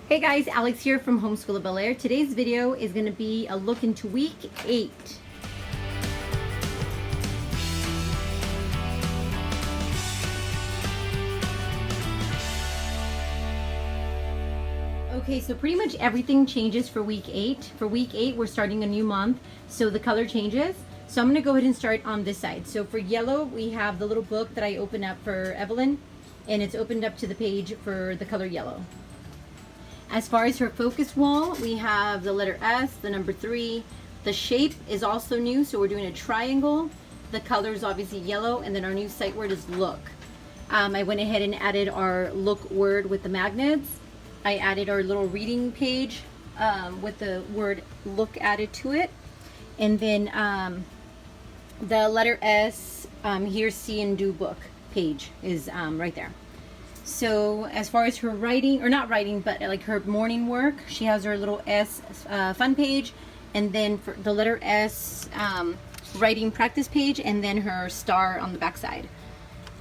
Hey guys, Alex here from Homeschool of Bel Air. Today's video is going to be a look into week 8. Okay, so pretty much everything changes for week 8. For week 8, we're starting a new month, so the color changes. So I'm going to go ahead and start on this side. So for yellow, we have the little book that I opened up for Evelyn, and it's opened up to the page for the color yellow. As far as her focus wall, we have the letter S, the number 3. The shape is also new, so we're doing a triangle. The color is obviously yellow, and then our new sight word is look. I went ahead and added our look word with the magnets. I added our little reading page with the word look added to it. And then the letter S, here see and do book page is right there. So as far as her writing, or not writing, but like her morning work, she has her little S fun page, and then for the letter S writing practice page, and then her star on the back side.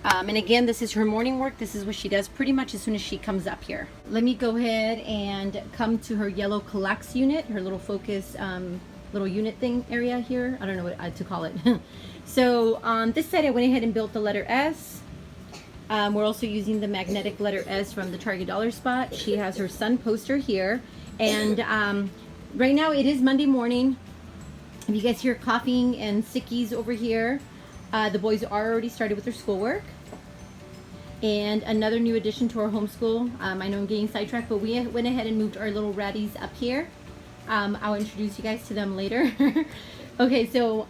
And again, this is her morning work. This is what she does pretty much as soon as she comes up here. Let me go ahead and come to her yellow collects unit, her little focus little unit thing area here. I don't know what to call it. So on this side, I went ahead and built the letter S. We're also using the magnetic letter S from the Target Dollar Spot. She has her sun poster here. And right now it is Monday morning. If you guys hear coughing and sickies over here, the boys are already started with their schoolwork. And another new addition to our homeschool. I know I'm getting sidetracked, but we went ahead and moved our little ratties up here. I'll introduce you guys to them later. Okay, so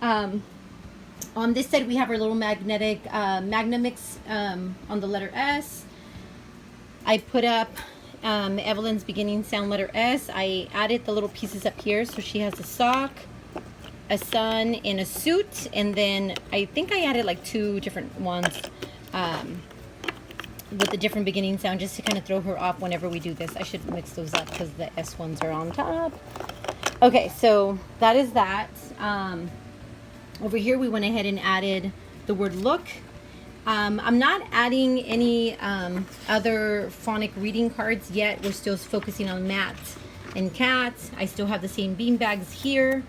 on this side, we have our little magnetic Magnamix on the letter S. I put up Evelyn's beginning sound letter S. I added the little pieces up here. So she has a sock, a sun, and a suit. And then I think I added like 2 different ones with the different beginning sound just to kind of throw her off whenever we do this. I should mix those up because the S ones are on top. Okay, so that is that. Over here, we went ahead and added the word look. I'm not adding any other phonic reading cards yet. We're still focusing on Matt and Cat. I still have the same bean bags here.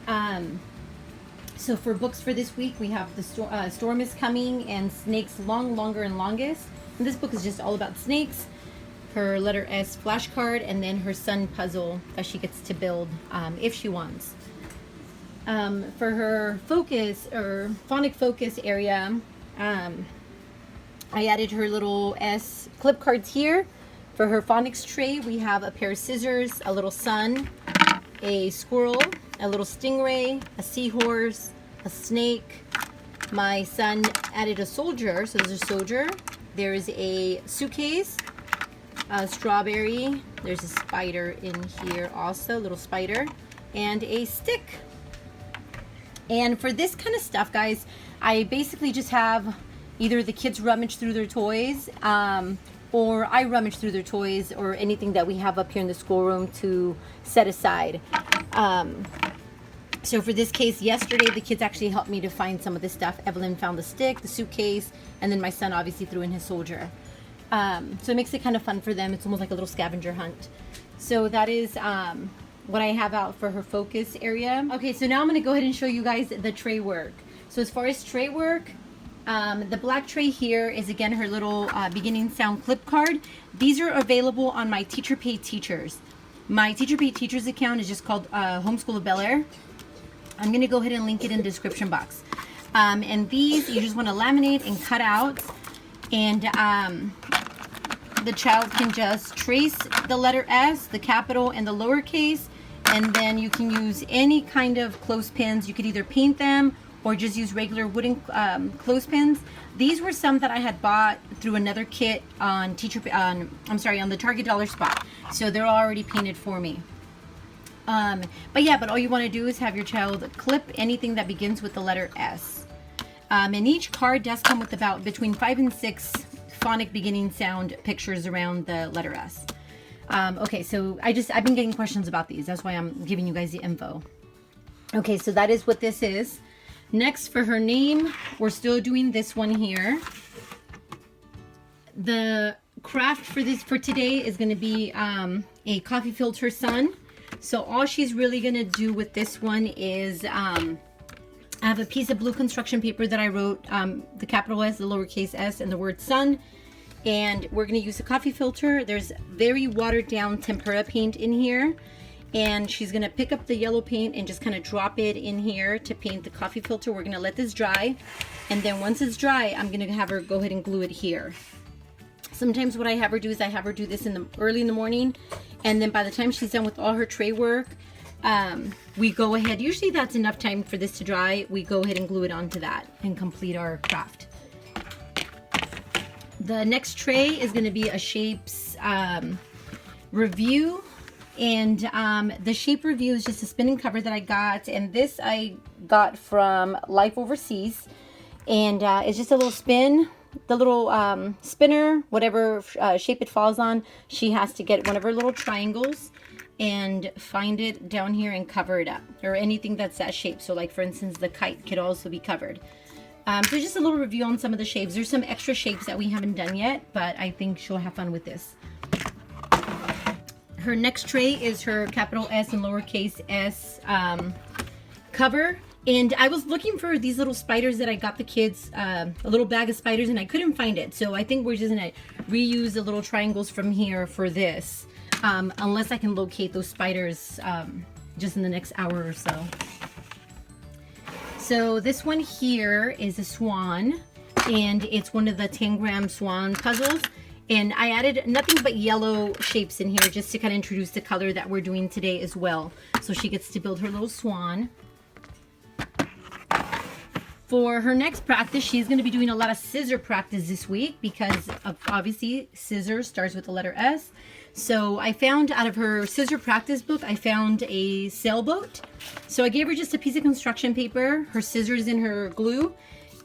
So for books for this week, we have the Storm is Coming and Snakes Long, Longer, and Longest. And this book is just all about snakes. Her letter S flashcard, and then her sun puzzle that she gets to build if she wants. For her focus or phonic focus area, I added her little S clip cards here. For her phonics tray, we have a pair of scissors, a little sun, a squirrel, a little stingray, a seahorse, a snake. My son added a soldier, so there's a soldier. There is a suitcase, a strawberry. There's a spider in here also, a little spider, and a stick. And for this kind of stuff, guys, I basically just have either the kids rummage through their toys, or I rummage through their toys, or anything that we have up here in the schoolroom to set aside. So for this case, yesterday, the kids actually helped me to find some of this stuff. Evelyn found the stick, the suitcase, and then my son obviously threw in his soldier. So it makes it kind of fun for them. It's almost like a little scavenger hunt. So that is what I have out for her focus area. Okay, so now I'm going to go ahead and show you guys the tray work. So as far as tray work, the black tray here is again her little beginning sound clip card. These are available on my Teacher Pay Teachers. My Teacher Pay Teachers account is just called Homeschool of Bel Air. I'm going to go ahead and link it in the description box. And these you just want to laminate and cut out, and the child can just trace the letter S, the capital, and the lowercase, and then you can use any kind of clothespins. You could either paint them or just use regular wooden clothespins. These were some that I had bought through another kit on on the Target Dollar Spot. So they're already painted for me. But all you want to do is have your child clip anything that begins with the letter S. And each card does come with about between 5 and 6 phonic beginning sound pictures around the letter S. Okay, so I've been getting questions about these. That's why I'm giving you guys the info. Okay, so that is what this is. Next, for her name, we're still doing this one here. The craft for today is going to be a coffee filter sun. So all she's really going to do with this one is I have a piece of blue construction paper that I wrote the capital S, the lowercase s, and the word sun. And we're going to use a coffee filter. There's very watered down tempera paint in here. And she's going to pick up the yellow paint and just kind of drop it in here to paint the coffee filter. We're going to let this dry. And then once it's dry, I'm going to have her go ahead and glue it here. Sometimes what I have her do is I have her do this early in the morning, and then by the time she's done with all her tray work, we go ahead, usually that's enough time for this to dry, we go ahead and glue it onto that and complete our craft. The next tray is going to be a shapes review, and the shape review is just a spinning cover that I got, and this I got from Life Overseas, and it's just a little spin. The little spinner, whatever shape it falls on, she has to get one of her little triangles and find it down here and cover it up, or anything that's that shape. So like for instance, the kite could also be covered. So just a little review on some of the shapes. There's some extra shapes that we haven't done yet, but I think she'll have fun with this. Her next tray is her capital S and lowercase s cover. And I was looking for these little spiders that I got the kids, a little bag of spiders, and I couldn't find it. So I think we're just gonna reuse the little triangles from here for this, unless I can locate those spiders just in the next hour or so. So this one here is a swan, and it's one of the 10-gram swan puzzles. And I added nothing but yellow shapes in here just to kind of introduce the color that we're doing today as well. So she gets to build her little swan. For her next practice, she's going to be doing a lot of scissor practice this week because obviously scissor starts with the letter S. So I found out of her scissor practice book, I found a sailboat. So I gave her just a piece of construction paper, her scissors and her glue,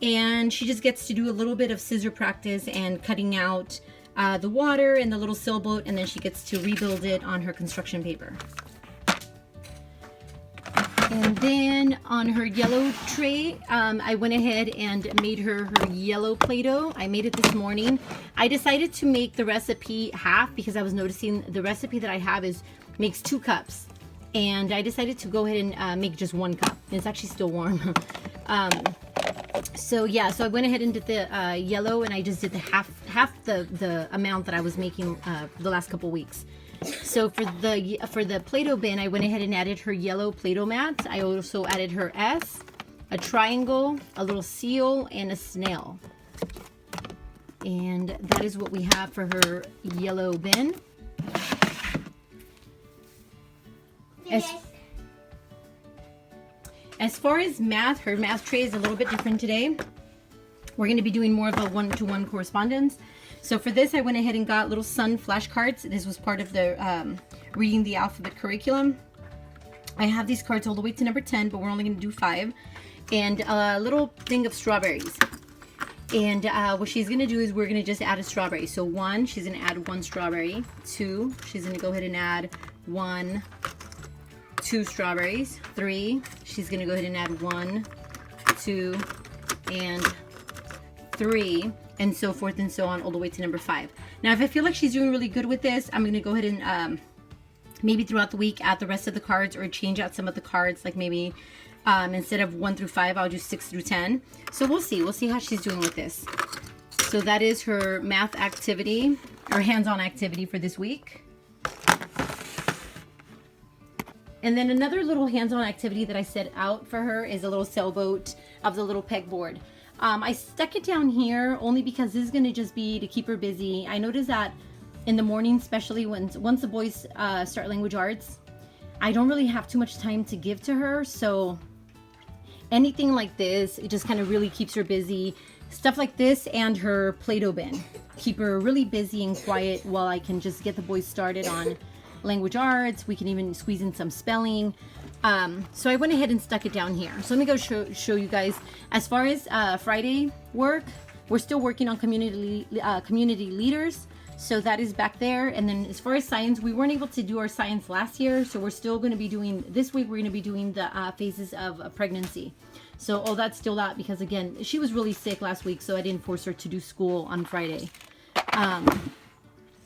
and she just gets to do a little bit of scissor practice and cutting out the water and the little sailboat, and then she gets to rebuild it on her construction paper. And then on her yellow tray, I went ahead and made her yellow Play-Doh. I made it this morning. I decided to make the recipe half because I was noticing the recipe that I have makes 2 cups. And I decided to go ahead and make just 1 cup. It's actually still warm. So yeah, so I went ahead and did the yellow, and I just did the half the amount that I was making the last couple weeks. So for the Play-Doh bin, I went ahead and added her yellow Play-Doh mat. I also added her S, a triangle, a little seal, and a snail. And that is what we have for her yellow bin. As far as math, her math tray is a little bit different today. We're going to be doing more of a one-to-one correspondence. So for this, I went ahead and got little sun flashcards. This was part of the reading the alphabet curriculum. I have these cards all the way to number 10, but we're only going to do 5. And a little thing of strawberries. And what she's going to do is we're going to just add a strawberry. So 1, she's going to add 1 strawberry. 2, she's going to go ahead and add 2 strawberries. 3, she's going to go ahead and add 1, 2, and 3, and so forth and so on all the way to number 5. Now, if I feel like she's doing really good with this, I'm going to go ahead and maybe throughout the week add the rest of the cards or change out some of the cards, like maybe instead of 1 through 5, I'll do 6 through 10. So we'll see how she's doing with this. So that is her math activity, or hands-on activity for this week. And then another little hands-on activity that I set out for her is a little sailboat of the little pegboard. I stuck it down here only because this is going to just be to keep her busy. I noticed that in the morning, especially once the boys start language arts, I don't really have too much time to give to her. So anything like this, it just kind of really keeps her busy. Stuff like this and her Play-Doh bin keep her really busy and quiet while I can just get the boys started on language arts. We can even squeeze in some spelling. So I went ahead and stuck it down here. So let me go show you guys. As far as Friday work, we're still working on community leaders. So that is back there. And then as far as science, we weren't able to do our science last year. So we're still going to be doing, this week we're going to be doing the phases of pregnancy. So all that's still out because again, she was really sick last week. So I didn't force her to do school on Friday.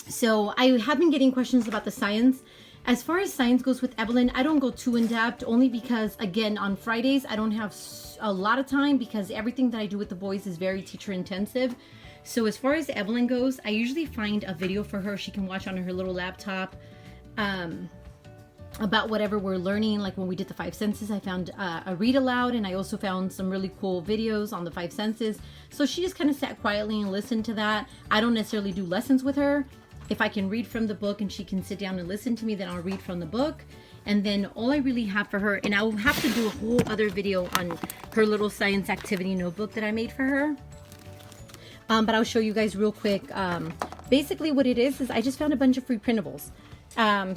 So I have been getting questions about the science. As far as science goes with Evelyn, I don't go too in depth, only because, again, on Fridays, I don't have a lot of time because everything that I do with the boys is very teacher intensive. So as far as Evelyn goes, I usually find a video for her she can watch on her little laptop about whatever we're learning. Like when we did the 5 senses, I found a read aloud, and I also found some really cool videos on the 5 senses. So she just kind of sat quietly and listened to that. I don't necessarily do lessons with her. If I can read from the book and she can sit down and listen to me, then I'll read from the book. And then all I really have for her, and I'll have to do a whole other video on her little science activity notebook that I made for her. But I'll show you guys real quick. Basically what it is I just found a bunch of free printables.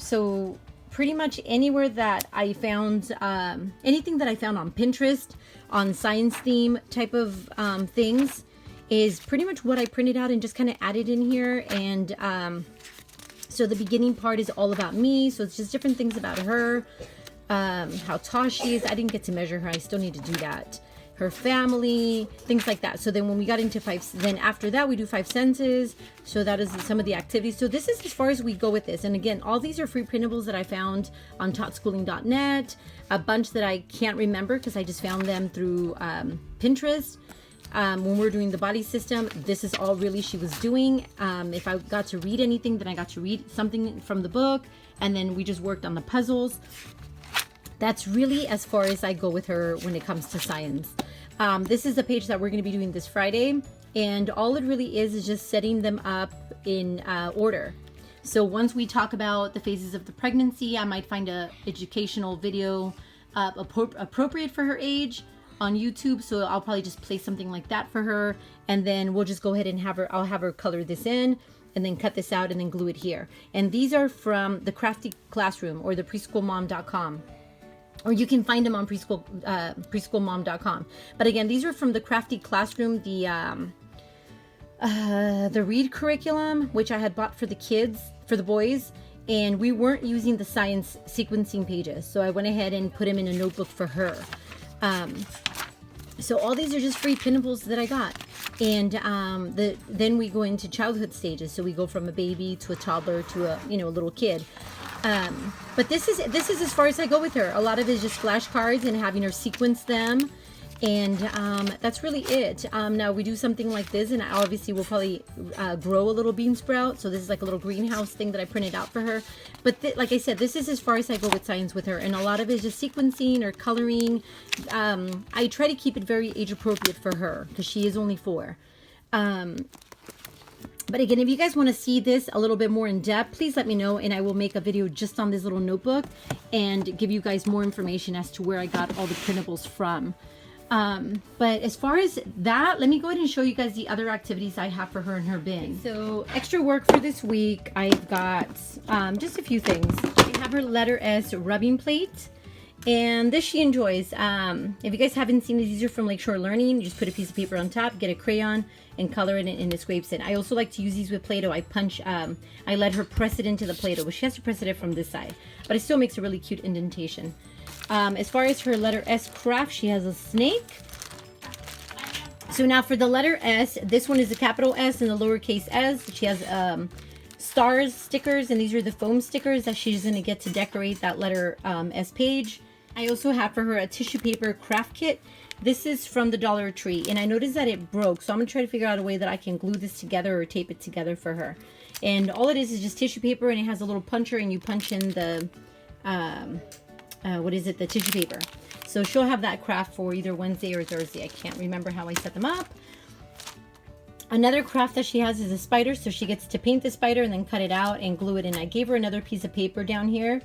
So pretty much anywhere that I found, anything that I found on Pinterest, on science theme type of things, is pretty much what I printed out and just kind of added in here. And so the beginning part is all about me, so it's just different things about her, how tall she is. I didn't get to measure her, I still need to do that. Her family, things like that. So then when we got into then after that we do 5 senses. So that is some of the activities. So this is as far as we go with this. And again, all these are free printables that I found on totschooling.net, a bunch that I can't remember because I just found them through Pinterest. When we're doing the body system, this is all really she was doing. If I got to read anything, then I got to read something from the book, and then we just worked on the puzzles. That's really as far as I go with her when it comes to science. This is the page that we're going to be doing this Friday, and all it really is just setting them up in order. So once we talk about the phases of the pregnancy, I might find a educational video appropriate for her age on YouTube, so I'll probably just play something like that for her, and then we'll just go ahead and I'll have her color this in, and then cut this out and then glue it here. And these are from the Crafty Classroom or the preschoolmom.com, or you can find them on preschoolmom.com. But again, these are from the Crafty Classroom, the read curriculum, which I had bought for the kids, for the boys, and we weren't using the science sequencing pages, so I went ahead and put them in a notebook for her. So all these are just free printables that I got. And then we go into childhood stages. So we go from a baby to a toddler to a little kid. But this is as far as I go with her. A lot of it is just flashcards and having her sequence them. And that's really it. Now we do something like this, and I obviously will probably grow a little bean sprout. So this is like a little greenhouse thing that I printed out for her. But like I said, this is as far as I go with science with her, and a lot of it is just sequencing or coloring. I try to keep it very age appropriate for her because she is only 4. But again, if you guys want to see this a little bit more in depth, please let me know, and I will make a video just on this little notebook and give you guys more information as to where I got all the printables from. But as far as that, let me go ahead and show you guys the other activities I have for her in her bin. So extra work for this week, I've got just a few things. I have her letter S rubbing plate, and this she enjoys. If you guys haven't seen these are from Lakeshore Learning. You just put a piece of paper on top, get a crayon, and color it, and it scrapes it. I also like to use these with Play-Doh. I let her press it into the Play-Doh, but she has to press it from this side, but it still makes a really cute indentation. As far as her letter S craft, she has a snake. So now for the letter S, this one is a capital S and the lowercase s. She has stars stickers, and these are the foam stickers that she's going to get to decorate that letter S page. I also have for her a tissue paper craft kit. This is from the Dollar Tree, and I noticed that it broke, so I'm going to try to figure out a way that I can glue this together or tape it together for her. And all it is just tissue paper, and it has a little puncher, and you punch in the the tissue paper. So she'll have that craft for either Wednesday or Thursday. I can't remember how I set them up. Another craft that she has is a spider, so she gets to paint the spider and then cut it out and glue it in. I gave her another piece of paper down here.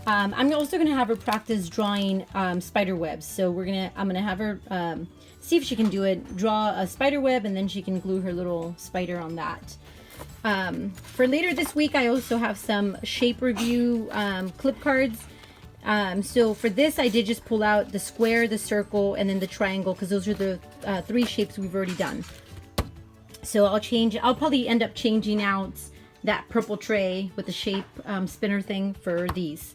I'm also going to have her practice drawing spider webs. So I'm gonna have her see if she can do it, draw a spider web, and then she can glue her little spider on that. For later this week, I also have some shape review clip cards. So for this, I did just pull out the square, the circle, and then the triangle, because those are the 3 shapes we've already done. So I'll probably end up changing out that purple tray with the shape spinner thing for these.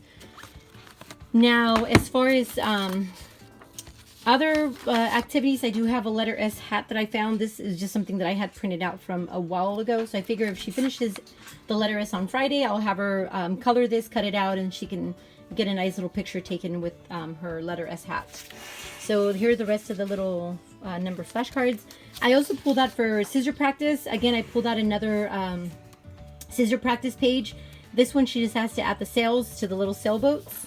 Now, as far as Other activities, I do have a letter S hat that I found. This is just something that I had printed out from a while ago. So I figure if she finishes the letter S on Friday, I'll have her color this, cut it out, and she can get a nice little picture taken with her letter S hat. So here are the rest of the little number flashcards. I also pulled out for scissor practice. Again, I pulled out another scissor practice page. This one, she just has to add the sails to the little sailboats.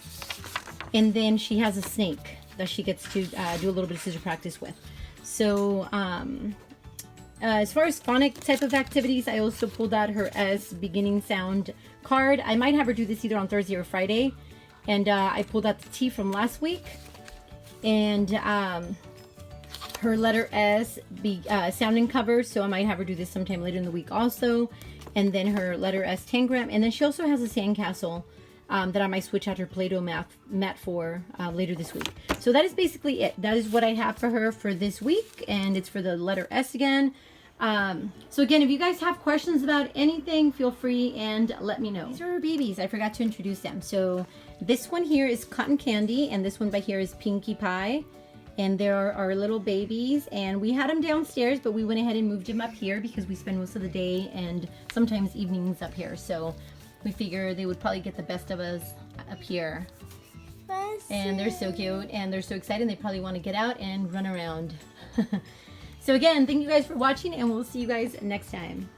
And then she has a snake that she gets to do a little bit of scissor practice with. So as far as phonic type of activities, I also pulled out her S beginning sound card. I might have her do this either on Thursday or Friday. And I pulled out the T from last week. And her letter S sounding cover. So I might have her do this sometime later in the week also. And then her letter S tangram. And then she also has a sandcastle that I might switch out her Play-Doh mat for later this week. So that is basically it. That is what I have for her for this week, and it's for the letter S again. So again, if you guys have questions about anything, feel free and let me know. These are her babies. I forgot to introduce them. So this one here is Cotton Candy, and this one by here is Pinkie Pie. And there are our little babies, and we had them downstairs, but we went ahead and moved them up here because we spend most of the day and sometimes evenings up here. So we figure they would probably get the best of us up here. And they're so cute and they're so excited. They probably want to get out and run around. So again, thank you guys for watching, and we'll see you guys next time.